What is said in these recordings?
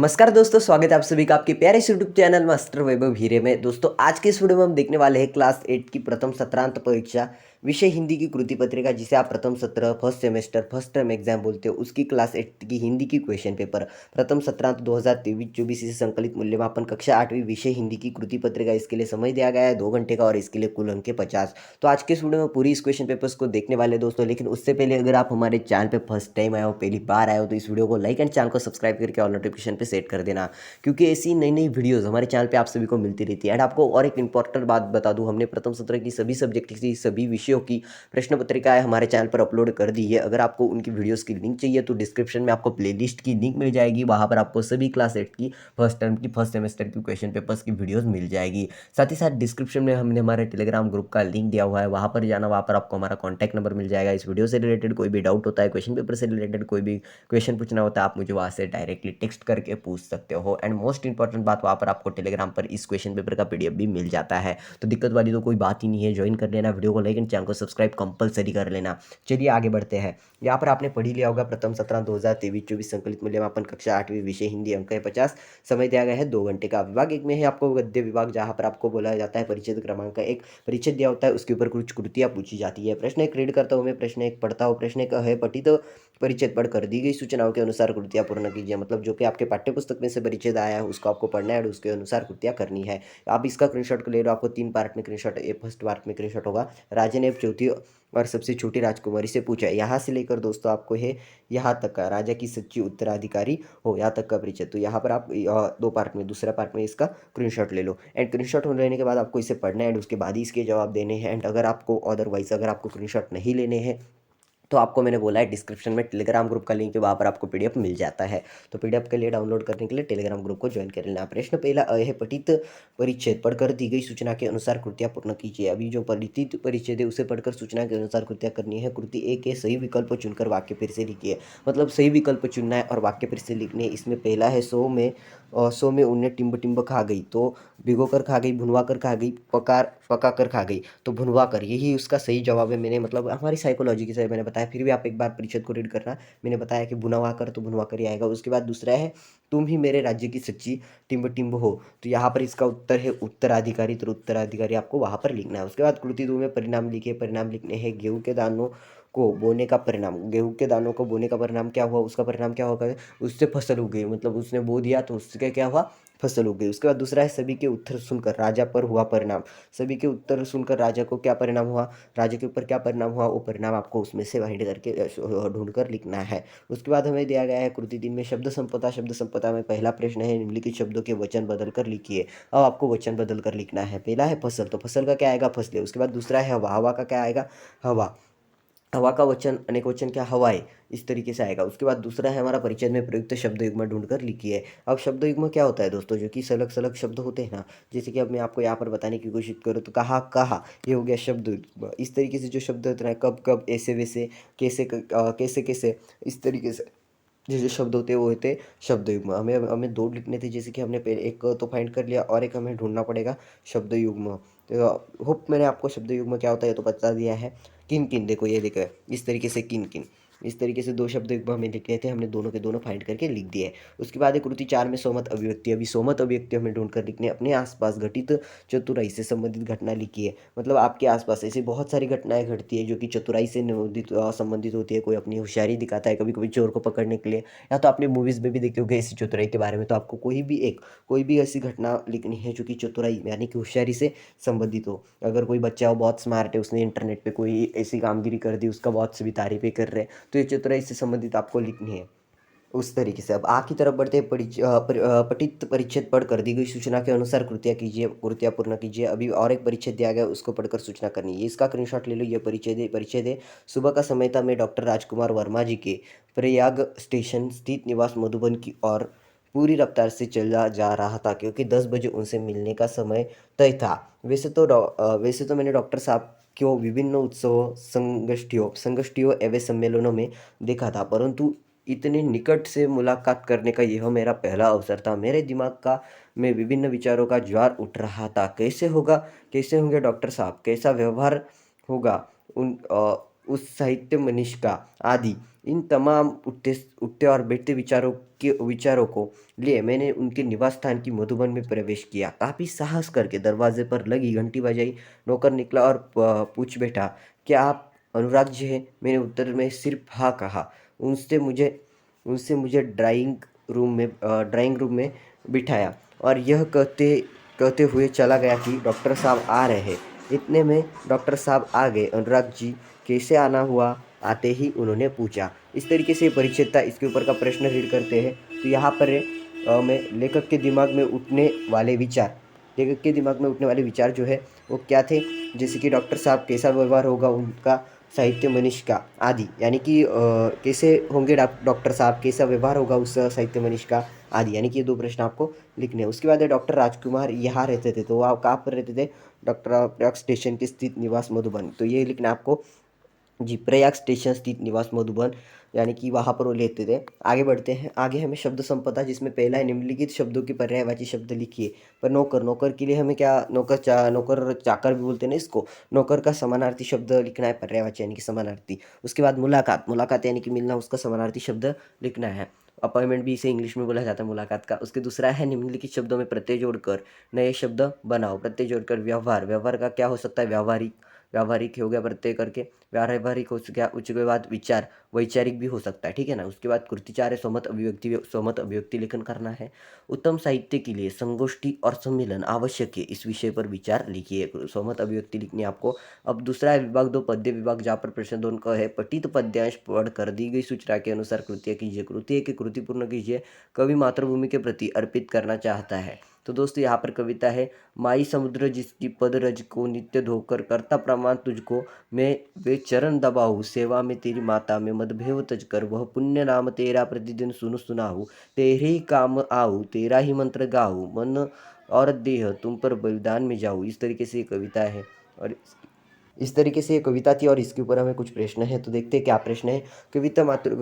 नमस्कार दोस्तों, स्वागत है आप सभी का आपके प्यारे यूट्यूब चैनल मास्टर वैभव हीरे में। दोस्तों आज के इस वीडियो में हम देखने वाले हैं क्लास 8 की प्रथम सत्रांत परीक्षा विषय हिंदी की कृति पत्रिका, जिसे आप प्रथम सत्र first semester first term exam बोलते हो, उसकी क्लास 8 की हिंदी की क्वेश्चन पेपर प्रथम सत्रांत 2023-24 से संकलित मूल्यमापन कक्षा 8वीं विषय हिंदी की कृति पत्रिका। इसके लिए समय दिया गया है 2 घंटे का और इसके लिए कुल अंक 50। तो आज के इस वीडियो में पूरी इस क्वेश्चन पेपर्स को देखने वाले दोस्तों, लेकिन उससे पहले अगर आप हमारे चैनल पे फर्स्ट टाइम आए हो, पहली बार आए हो, तो इस वीडियो को लाइक एंड चैनल को सब्सक्राइब करके ऑल नोटिफिकेशन पे सेट कर देना, क्योंकि ऐसी नई नई वीडियोस हमारे चैनल पे आप सभी को मिलती रहती है। एंड आपको और एक इंपॉर्टेंट बात बता दूं, हमने प्रथम सत्र की सभी सब्जेक्ट की सभी विषयों की प्रश्न पत्रिकाएं हमारे चैनल पर अपलोड कर दी है। अगर आपको उनकी वीडियोस की लिंक चाहिए तो डिस्क्रिप्शन में आपको प्लेलिस्ट की लिंक मिल जाएगी, वहाँ पर आपको सभी क्लास 8 की फर्स्ट टर्म की फर्स्ट सेमेस्टर की क्वेश्चन पेपर्स की वीडियोस मिल जाएगी। साथ ही साथ डिस्क्रिप्शन में हमने हमारे टेलीग्राम ग्रुप का लिंक दिया हुआ है, वहाँ पर जाना, वहाँ पर आपको हमारा कॉन्टैक्ट नंबर मिल जाएगा। इस वीडियो से रिलेटेड कोई भी डाउट होता है, क्वेश्चन पेपर से रिलेटेड कोई भी क्वेश्चन पूछना होता है, आप मुझे वहाँ से डायरेक्टली टेक्स्ट करके पूछ सकते हो। एंड मोस्ट इंपॉर्टेंट बात, वहाँ पर आपको टेलीग्राम पर इस क्वेश्चन पेपर का पीडीएफ भी मिल जाता है। तो दिक्कत वाली तो कोई बात ही नहीं है, ज्वाइन कर लेना, वीडियो को लाइक एंड चैनल को सब्सक्राइब कंपलसरी कर लेना। चलिए आगे बढ़ते हैं। यहाँ पर आपने पढ़ी लिया होगा प्रथम सत्र 2023-24 संकलित मूल्यमापन कक्षा 8वीं विषय हिंदी, अंक है 50। समय दिया गया है 2 घंटे का। विभाग एक में है आपको गद्य विभाग, जहाँ पर आपको बोला जाता है परिच्छेद क्रमांक एक परिच्छेद दिया होता है, उसके ऊपर कुछ कृतियाँ पूछी जाती है। प्रश्न एक रीड करता हूँ मैं, प्रश्न एक पढ़ता हूँ। प्रश्न एक है पठित परिच्छेद पढ़कर दी गई सूचनाओं के अनुसार कृतियाँ पूर्ण कीजिए। मतलब जो कि आपके पाठ्य पुस्तक में से परिच्छेद आया है उसको आपको पढ़ना है और उसके अनुसार कृतियाँ करनी है। आप इसका स्क्रीनशॉट ले लो, आपको 3 पार्ट में स्क्रीनशॉट, ए फर्स्ट पार्ट में स्क्रीनशॉट होगा। राजा ने चौथी और सबसे छोटी राजकुमारी से पूछा। यहाँ से लेकर दोस्तों आपको है यहाँ तक का, राजा की सच्ची उत्तराधिकारी हो, यहाँ तक का परिचय। तो यहाँ पर आप 2 पार्ट में, दूसरा पार्ट में इसका स्क्रीनशॉट ले लो। एंड स्क्रीनशॉट हो लेने के बाद आपको इसे पढ़ना है एंड उसके बाद ही इसके जवाब देने हैं। एंड अगर आपको अदरवाइज अगर आपको स्क्रीनशॉट नहीं लेने हैं तो आपको मैंने बोला है डिस्क्रिप्शन में टेलीग्राम ग्रुप का लिंक है, वहाँ पर आपको पीडीएफ मिल जाता है। तो पीडीएफ के लिए डाउनलोड करने के लिए टेलीग्राम ग्रुप को ज्वाइन कर लेना। प्रश्न पहला अ है पठित परिच्छेद पढ़कर दी गई सूचना के अनुसार कृतियाँ पूर्ण कीजिए। अभी जो पठित परिच्छेद है उसे पढ़कर सूचना के अनुसार कृतियाँ करनी है। कृति ए के सही विकल्प चुनकर वाक्य फिर से लिखिए। मतलब सही विकल्प चुनना है और वाक्य फिर से लिखने हैं। इसमें पहला है 100 में उन्हें टिम्ब टिम्ब खा गई, तो भिगो कर खा गई, भुनवा कर खा गई, पका कर खा गई, तो भुनवा कर, यही उसका सही जवाब है। मैंने मतलब हमारी साइकोलॉजी की तरह मैंने बताया, फिर भी आप एक बार परिच्छेद को रीड करना। मैंने बताया कि भुनवा कर, तो भुनवा कर ही आएगा। उसके बाद दूसरा है तुम ही मेरे राज्य की सच्ची टिम्ब टिम्ब हो, तो यहाँ पर इसका उत्तर है उत्तराधिकारी, तो उत्तराधिकारी आपको वहाँ पर लिखना है। उसके बाद कृति 2 में परिणाम लिखिए। परिणाम लिखने हैं गेहूँ के दानों को बोने का परिणाम। गेहूँ के दानों को बोने का परिणाम क्या हुआ, उसका परिणाम क्या होगा, उससे फसल उग गई। मतलब उसने बो दिया तो उसके क्या हुआ, फसल उग गई। उसके बाद दूसरा है सभी के उत्तर सुनकर राजा पर हुआ परिणाम। सभी के उत्तर सुनकर राजा को क्या परिणाम हुआ, राजा के ऊपर क्या परिणाम हुआ, वो परिणाम आपको उसमें से वाइंड करके ढूंढ कर लिखना है। उसके बाद हमें दिया गया है कृति 3 में शब्द संपदा। शब्द संपदा में पहला प्रश्न है निम्नलिखित शब्दों के वचन बदल कर लिखिए। अब आपको वचन बदल कर लिखना है। पहला है फसल, तो फसल का क्या आएगा, फसले। उसके बाद दूसरा है हवा, हवा का क्या आएगा, हवा। हवा का वचन अनेक वचन क्या, हवाएं, इस तरीके से आएगा। उसके बाद दूसरा है हमारा परिचय में प्रयुक्त शब्द युग्म ढूंढकर लिखिए। अब शब्द युग्म क्या होता है दोस्तों, जो कि सलग सलग शब्द होते हैं ना, जैसे कि अब मैं आपको यहाँ पर बताने की कोशिश करूँ तो कहा कहा, ये हो गया शब्द युग्म। इस तरीके से जो शब्द होते हैं, कब कब, ऐसे वैसे, कैसे कैसे कैसे, इस तरीके से जो शब्द होते हैं वो होते हैं शब्द युग्म। हमें हमें 2 लिखने थे, जैसे कि हमने पहले एक तो फाइंड कर लिया और एक हमें ढूंढना पड़ेगा शब्द युग्म। तो होप मैंने आपको शब्द युग्म क्या होता है तो बता दिया है। किन किन, देखो ये देखो इस तरीके से किन किन, इस तरीके से 2 शब्द युग्म हमें लिखने थे, हमने दोनों के दोनों फाइंड करके लिख दिए। उसके बाद एक कृति 4 में सोमत अभिव्यक्ति। अभी सोमत अभिव्यक्ति हमें ढूंढ कर लिखने, अपने आसपास घटित चतुराई से संबंधित घटना लिखिए। मतलब आपके आसपास ऐसी बहुत सारी घटनाएं घटती है जो कि चतुराई से संबंधित होती है। कोई अपनी होशियारी दिखाता है कभी कभी चोर को पकड़ने के लिए, या तो आपने मूवीज़ में भी देखे होंगे इसी चतुराई के बारे में। तो आपको कोई भी ऐसी घटना लिखनी है जो कि चतुराई यानी कि होशियारी से संबंधित हो। अगर कोई बच्चा हो बहुत स्मार्ट है, उसने इंटरनेट पे कोई ऐसी कामगिरी कर दी, उसका बहुत सभी तारीफें कर रहे हैं, तो ये चतुराई से संबंधित आपको लिखनी है उस तरीके से। अब आगे की तरफ बढ़ते हैं। पठित परिच्छेद पढ़कर दी गई सूचना के अनुसार कृतियाँ कीजिए, कृतियाँ पूर्ण कीजिए। अभी और एक परिच्छेद दिया गया, उसको पढ़कर सूचना करनी है। इसका स्क्रीनशॉट ले लो। ये परिच्छेद है। सुबह का समय था, मैं डॉक्टर राजकुमार वर्मा जी के प्रयाग स्टेशन स्थित निवास मधुबन की ओर पूरी रफ्तार से चला जा रहा था, क्योंकि 10 बजे उनसे मिलने का समय तय था। वैसे तो मैंने डॉक्टर साहब को विभिन्न उत्सवों, संगोष्ठियों एवं सम्मेलनों में देखा था, परंतु इतने निकट से मुलाकात करने का यह मेरा पहला अवसर था। मेरे दिमाग का में विभिन्न विचारों का ज्वार उठ रहा था। कैसे होंगे डॉक्टर साहब, कैसा व्यवहार होगा उस साहित्य मनीष का, आदि। इन तमाम उठते उठते और बैठते विचारों को लिए मैंने उनके निवास स्थान की मधुबन में प्रवेश किया। काफ़ी साहस करके दरवाजे पर लगी घंटी बजाई। नौकर निकला और पूछ बैठा, क्या आप अनुराग जी हैं? मैंने उत्तर में सिर्फ हाँ कहा। उनसे मुझे उनसे मुझे ड्राइंग रूम में बिठाया और यह कहते हुए चला गया कि डॉक्टर साहब आ रहे हैं। इतने में डॉक्टर साहब आ गए। अनुराग जी कैसे आना हुआ? आते ही उन्होंने पूछा। इस तरीके से परिच्छेद था। इसके ऊपर का प्रश्न रीड करते हैं। तो यहाँ पर मैं लेखक के दिमाग में उठने वाले विचार जो है वो क्या थे, जैसे कि डॉक्टर साहब कैसा व्यवहार होगा उनका, साहित्य मनीष का आदि, यानी कि कैसे होंगे डॉक्टर साहब, कैसा व्यवहार होगा उस साहित्य मनीष का आदि, यानी कि ये दो प्रश्न आपको लिखने हैं। उसके बाद है डॉक्टर राजकुमार यहाँ रहते थे, तो वो आप कहाँ पर रहते थे? डॉक्टर प्रयाग स्टेशन के स्थित निवास मधुबन। तो ये लिखना आपको जी, प्रयाग स्टेशन स्थित निवास मधुबन, यानी कि वहाँ पर वो लेते थे। आगे बढ़ते हैं। आगे हमें शब्द संपदा, जिसमें पहला है निम्नलिखित शब्दों के पर्यायवाची शब्द लिखिए। पर नौकर के लिए हमें क्या, नौकर चाकर भी बोलते हैं ना इसको। नौकर का समानार्थी शब्द लिखना है, पर्यायवाची यानी कि समानार्थी। उसके बाद मुलाकात यानी कि मिलना, उसका समानार्थी शब्द लिखना है। अपॉइंटमेंट भी इसे इंग्लिश में बोला जाता है मुलाकात का। उसके दूसरा है निम्नलिखित शब्दों में प्रत्यय जोड़कर नए शब्द बनाओ। प्रत्यय जोड़कर व्यवहार का क्या हो सकता है? व्यावहारिक हो गया प्रत्यय करके। व्यावहारिक हो गया। उसके बाद विचार, वैचारिक भी हो सकता है, ठीक है ना। उसके बाद कृति 4 है स्वमत अभिव्यक्ति लेखन करना है। उत्तम साहित्य के लिए संगोष्ठी और सम्मेलन आवश्यक है, इस विषय पर विचार लिखिए। स्वमत अभिव्यक्ति लिखनी है आपको। अब दूसरा है विभाग 2 पद्य विभाग, जहाँ पर प्रश्न 2 का है पठित पद्यांश पढ़कर दी गई सूचना के अनुसार कृत्य कीजिए। कृति 1 की कृति पूर्ण कीजिए। कवि मातृभूमि के प्रति अर्पित करना चाहता है। तो दोस्तों यहाँ पर कविता है, माई समुद्र जिसकी पद रज को नित्य धोकर करता प्रमाण तुझको, मैं वे चरण दबाऊँ सेवा में तेरी माता में मदभेव तज कर, वह पुण्य नाम तेरा प्रतिदिन सुनाऊँ, तेरे ही काम आऊँ तेरा ही मंत्र गाऊँ, मन और देह तुम पर बलिदान में जाऊँ। इस तरीके से ये कविता है। और इस तरीके से ये कविता थी और इसके ऊपर हमें कुछ प्रश्न है, तो देखते हैं क्या प्रश्न है।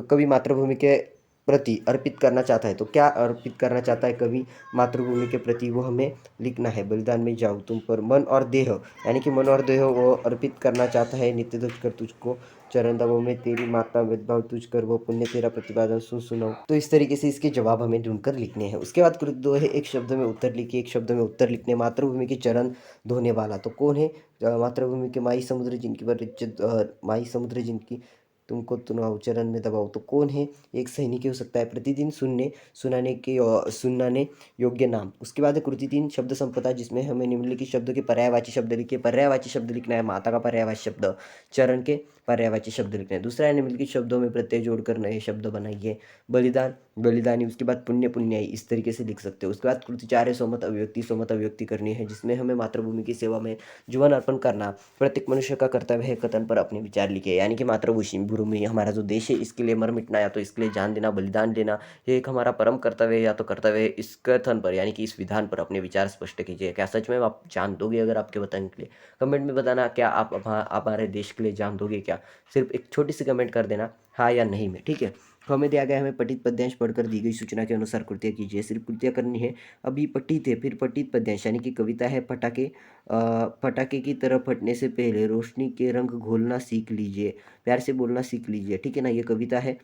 कवि मातृभूमि के प्रति अर्पित करना चाहता है, तो क्या अर्पित करना चाहता है कवि मातृभूमि के प्रति, वो हमें लिखना है। बलिदान में जाऊँ तुम पर, मन और देह, यानी कि मन और देह वो अर्पित करना चाहता है। नित्य तुझ कर तुझको, चरण दबों में तेरी माता, भेदभाव तुझ कर, वो पुण्य तेरा प्रतिपादन सुनाओ। तो इस तरीके से इसके जवाब हमें ढूंढकर लिखने हैं। उसके बाद कृत 2 है, एक शब्द में उत्तर लिखिए। एक शब्द में उत्तर लिखने, मातृभूमि के चरण धोने वाला, तो कौन है? मातृभूमि के माई समुद्र जिनकी पर माई समुद्र जिनकी तुमको तुनाओ चरण में दबाओ, तो कौन है? एक सैनिक हो सकता है। प्रतिदिन सुनाने योग्य नाम। उसके बाद है कृति 3 शब्द संपदा, जिसमें हमें निम्नलिखित शब्दों के पर्यायवाची शब्द लिखिए। पर्यायवाची शब्द लिखना है, माता का पर्यायवाची शब्द, चरण के पर्यायवाची शब्द लिखना है। दूसरा है निम्नलिखित शब्दों में प्रत्यय जोड़कर नए शब्द बनाइए। बलिदान, बलिदानी। उसके बाद पुण्य, पुण्याई, इस तरीके से लिख सकते हो। उसके बाद कृति 4 है स्वमत अभिव्यक्ति करनी है, जिसमें हमें मातृभूमि की सेवा में जीवन अर्पण करना प्रत्येक मनुष्य का कर्तव्य है। कथन पर अपने विचार लिखे, यानी कि मातृभूमि हमारा जो देश है, इसके लिए मर मिटना या तो इसके लिए जान देना, बलिदान देना, ये एक हमारा परम कर्तव्य है या तो कर्तव्य है। इस कथन पर यानी कि इस विधान पर अपने विचार स्पष्ट कीजिए। क्या सच में आप जान दोगे? अगर आपके बताने के लिए कमेंट में बताना, क्या आप हमारे देश के लिए जान दोगे क्या? सिर्फ एक छोटी सी कमेंट कर देना, हाँ या नहीं में, ठीक है। तो हमें दिया गया है, हमें पठित पद्यांश पढ़कर दी गई सूचना के अनुसार कृत्य कीजिए। सिर्फ कृत्य करनी है। अभी पठित है, फिर पठित पद्यांश, यानी कि कविता है। पटाखे की तरह फटने से पहले रोशनी के रंग घोलना सीख लीजिए। प्यार से बोलना सीख लीजिए, ठीक है ना। ये कविता है।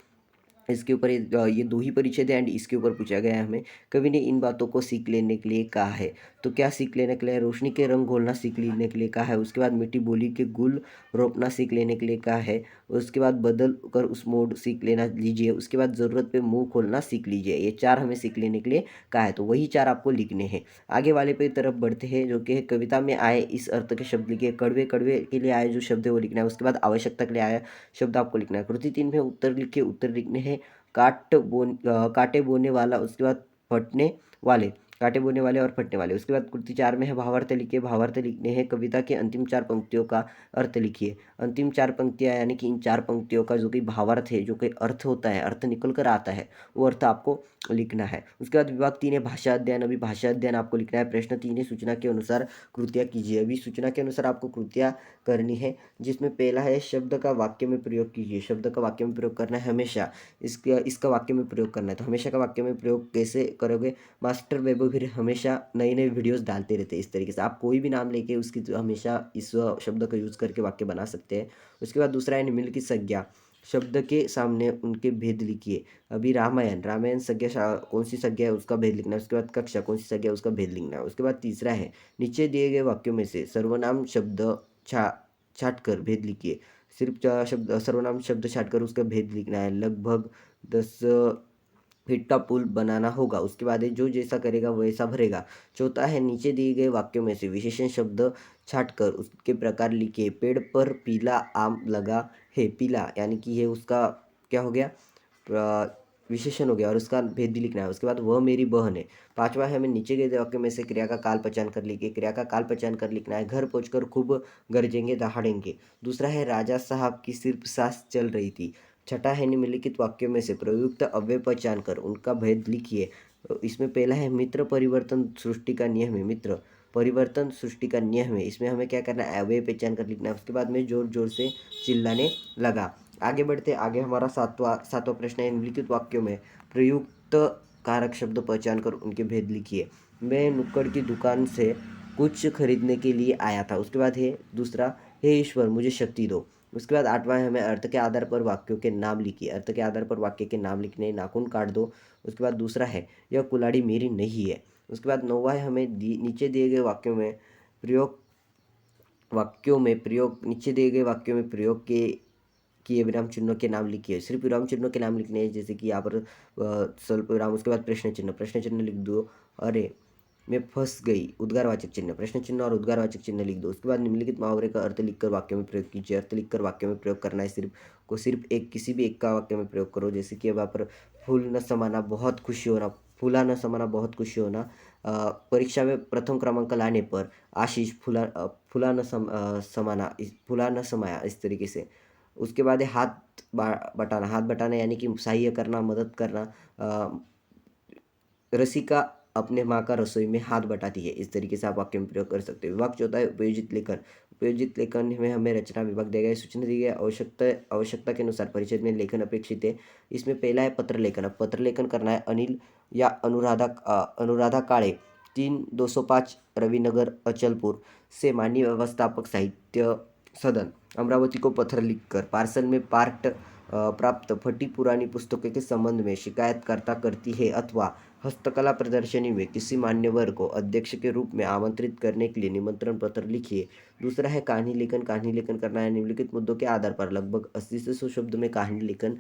इसके ऊपर ये दो ही परिच्छेद है एंड इसके ऊपर पूछा गया है हमें, कवि ने इन बातों को सीख लेने के लिए कहा है। तो क्या सीख लेने के लिए? रोशनी के रंग घोलना सीख लेने के लिए कहा है। उसके बाद मीठी बोली के गुल रोपना सीख लेने के लिए कहा है। उसके बाद बदल कर उस मोड सीख लेना लीजिए। उसके बाद ज़रूरत पे मुंह खोलना सीख लीजिए। ये 4 हमें सीख लेने के लिए कहा है, तो वही 4 आपको लिखने हैं। आगे वाले पे तरफ बढ़ते हैं, जो कि है कविता में आए इस अर्थ के शब्द लिखिए। कड़वे कड़वे के लिए आए जो शब्द है वो लिखना है। उसके बाद आवश्यकता के लिए आया शब्द आपको लिखना है। कृति 3 में उत्तर लिखिए। उत्तर लिखने हैं कांटे बोने वाला, उसके बाद फटने वाले, कांटे बोने वाले और फटने वाले। उसके बाद कृति 4 में है भावार्थ लिखिए। भावार्थ लिखने हैं, कविता के अंतिम 4 पंक्तियों का अर्थ लिखिए। अंतिम 4 पंक्तियां, यानी कि इन 4 पंक्तियों का जो कि भावार्थ है, जो कि अर्थ होता है, अर्थ निकल कर आता है, वो अर्थ आपको लिखना है। उसके बाद विभाग 3 है भाषा अध्ययन। अभी भाषा अध्ययन आपको लिखना है। प्रश्न 3 है सूचना के अनुसार कृतियाँ कीजिए। अभी सूचना के अनुसार आपको कृतियाँ करनी है, जिसमें पहला है शब्द का वाक्य में प्रयोग कीजिए। शब्द का वाक्य में प्रयोग करना है हमेशा। इसका वाक्य में प्रयोग करना है। तो हमेशा का वाक्य में प्रयोग कैसे करोगे? मास्टर वैभव फिर हमेशा नई नई वीडियोस डालते रहते हैं। इस तरीके से आप कोई भी नाम लेके उसकी हमेशा इस शब्द का यूज़ करके वाक्य बना सकते हैं। उसके बाद दूसरा है निम्नलिखित संज्ञा। शब्द के सामने उनके भेद लिखिए। अभी रामायण, रामायण संज्ञा कौन सी संज्ञा है उसका भेद लिखना है। उसके बाद कक्षा कौन सी संज्ञा है उसका भेद लिखना है। उसके बाद तीसरा है नीचे दिए गए वाक्यों में से सर्वनाम शब्द छा छाटकर भेद लिखिए। सिर्फ शब्द सर्वनाम शब्द छाटकर उसका भेद लिखना है। लगभग 10 फीट का पुल बनाना होगा। उसके बाद है जो जैसा करेगा वैसा भरेगा। चौथा है नीचे दिए गए वाक्यों में से विशेषण शब्द छाटकर उसके प्रकार लिखिए। पेड़ पर पीला आम लगा है। पीला यानी कि ये उसका क्या हो गया, विशेषण हो गया और उसका भेद भी लिखना है। उसके बाद वह मेरी बहन है। पांचवा है हमें नीचे गए वाक्य में से क्रिया का काल पहचान कर लिखिए। क्रिया का काल पहचान कर लिखना है। घर पहुंचकर खूब गरजेंगे दहाड़ेंगे। दूसरा है राजा साहब की सिर्फ सांस चल रही थी। छठा है निम्नलिखित वाक्यों में से प्रयुक्त अव्यय पहचान कर उनका भेद लिखिए। इसमें पहला है मित्र परिवर्तन सृष्टि का नियम है। मित्र परिवर्तन सृष्टि का नियम है। इसमें हमें क्या करना है, अव्यय पहचान कर लिखना है। उसके बाद में जोर जोर से चिल्लाने लगा। आगे बढ़ते आगे हमारा सातवां प्रश्न है निम्नलिखित वाक्यों में प्रयुक्त कारक शब्द पहचान कर उनके भेद लिखिए। मैं नुक्कड़ की दुकान से कुछ खरीदने के लिए आया था। उसके बाद है दूसरा, हे ईश्वर मुझे शक्ति दो। उसके बाद आठवां है हमें अर्थ के आधार पर वाक्यों के नाम लिखिए। अर्थ के आधार पर वाक्य के नाम लिखने, नाखून काट दो। उसके बाद दूसरा है यह कुल्हाड़ी मेरी नहीं है। उसके बाद नौवां है हमें नीचे दिए गए प्रयोग नीचे दिए गए वाक्यों में प्रयोग के किए विराम चिन्हों के नाम लिखिए। सिर्फ विराम चिन्हों के नाम लिखने हैं, जैसे कि यहाँ पर स्वल्प विराम, उसके बाद प्रश्न चिन्ह लिख दो। अरे मैं फंस गई, उद्गारवाचक चिन्ह, प्रश्न चिन्ह और उद्गारवाचक चिन्ह लिख दो। उसके बाद निम्नलिखित मुहावरे का अर्थ लिखकर वाक्य में प्रयोग कीजिए। अर्थ लिखकर वाक्य में प्रयोग करना है। सिर्फ एक किसी भी एक का वाक्य में प्रयोग करो। जैसे कि अब यहाँ पर फूल न समाना बहुत खुशी होना, फूला न समाना बहुत खुशी होना। परीक्षा में प्रथम क्रमांक लाने पर आशीष फूला न समाया, इस तरीके से। उसके बाद है बटाना, हाथ बटाना यानी कि सहाय्य करना, मदद करना। रसिका अपने माँ का रसोई में हाथ बटाती है, इस तरीके से आप वाक्य में प्रयोग कर सकते हो। विभाग चौथा है उपयोजित लेखन। उपयोजित लेखन में हमें रचना विभाग दिया गया है। सूचना दी गई है आवश्यकता के अनुसार परिचय में लेखन अपेक्षित है। इसमें पहला है पत्र लेखन। अब पत्र लेखन करना है। अनिल या अनुराधा काळे 3/205 रविनगर अचलपुर से माननीय व्यवस्थापक साहित्य सदन अमरावती को पत्र लिखकर पार्सल में प्राप्त फटी पुरानी पुस्तकों के संबंध में शिकायतकर्ता करती है अथवा हस्तकला प्रदर्शनी में किसी मान्यवर को अध्यक्ष के रूप में आमंत्रित करने के लिए निमंत्रण पत्र लिखिए। दूसरा है कहानी लेखन। कहानी लेखन करना है। निम्नलिखित मुद्दों के आधार पर लगभग 80 से 100 शब्द में कहानी लेखन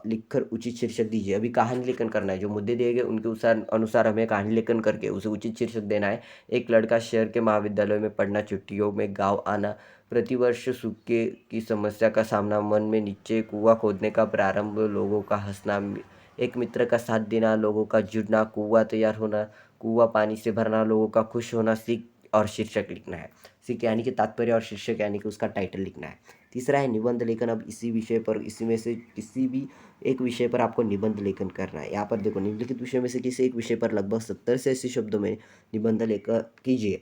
लिखकर उचित शीर्षक दीजिए। अभी कहानी लेखन करना है, जो मुद्दे दिए गए उनके अनुसार हमें कहानी लेखन करके उसे उचित शीर्षक देना है। एक लड़का शहर के महाविद्यालय में पढ़ना, छुट्टियों में गाँव आना, प्रतिवर्ष सूखे की समस्या का सामना, मन में नीचे कुआं खोदने का प्रारंभ, लोगों का हंसना, एक मित्र का साथ देना, लोगों का जुड़ना, कुआं तैयार होना, कुआं पानी से भरना, लोगों का खुश होना, सीख और शीर्षक लिखना है। सीख यानी कि तात्पर्य और शीर्षक यानी कि उसका टाइटल लिखना है। तीसरा है निबंध लेखन। अब इसी में से किसी भी एक विषय पर आपको निबंध लेखन करना है। यहाँ पर देखो निम्नलिखित विषय में से किसी एक विषय पर लगभग 70 से 80 शब्दों में निबंध लेखन कीजिए।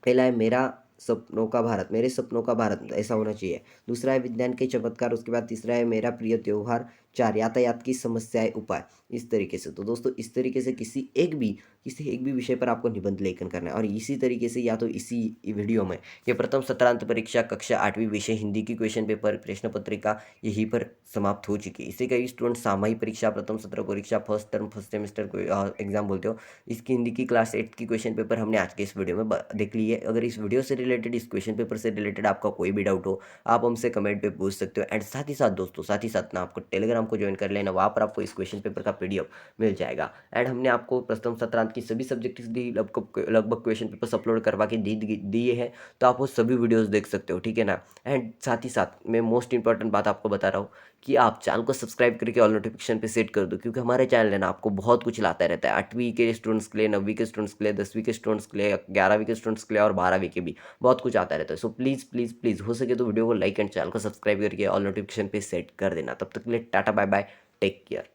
पहला है मेरे सपनों का भारत, ऐसा होना चाहिए। दूसरा है विज्ञान के चमत्कार। उसके बाद तीसरा है मेरा प्रिय त्योहार। 4 यातायात की समस्याएं उपाय, इस तरीके से। तो दोस्तों इस तरीके से किसी एक भी विषय पर आपको निबंध लेखन करना है। और इसी तरीके से या तो इसी वीडियो में ये प्रथम सत्रांत परीक्षा कक्षा 8वीं विषय हिंदी की क्वेश्चन पेपर प्रश्न पत्रिका यहीं पर समाप्त हो चुकी है। इससे कई स्टूडेंट सामयिक परीक्षा, प्रथम सत्र परीक्षा, फर्स्ट टर्म फर्स्ट सेमेस्टर को एग्जाम बोलते हो, इसकी हिंदी की क्लास 8 की क्वेश्चन पेपर हमने आज के इस वीडियो में देख ली है। अगर इस वीडियो से रिलेटेड, इस क्वेश्चन पेपर से रिलेटेड आपका कोई भी डाउट हो, आप हमसे कमेंट पे पूछ सकते हो। एंड साथ ही साथ दोस्तों, ना आपको टेलीग्राम को ज्वाइन कर लेना, वहाँ पर आपको इस क्वेश्चन पेपर का PDF मिल जाएगा। एंड हमने आपको प्रथम सत्रांत की सभी सब्जेक्ट की लगभग क्वेश्चन पेपर्स अपलोड करवा के दिए हैं, तो आप वो सभी वीडियोस देख सकते हो, ठीक है ना। एंड साथ ही साथ मैं मोस्ट इंपॉर्टेंट बात आपको बता रहा हूँ कि आप चैनल को सब्सक्राइब करके ऑल नोटिफिकेशन पे सेट कर दो, क्योंकि हमारे चैनल है ना आपको बहुत कुछ लाता रहता है। 8वीं के स्टूडेंट्स के लिए, 9वीं के स्टूडेंट्स के लिए, 10वीं के स्टूडेंट्स के लिए, 11वीं के स्टूडेंट्स के लिए और 12वीं के भी बहुत कुछ आता रहता है। सो प्लीज़ प्लीज़ प्लीज़ हो सके तो वीडियो को लाइक एंड चैनल को सब्सक्राइब करके ऑल नोटिफिकेशन पे सेट कर देना। तब तक के लिए tata bye bye, take care.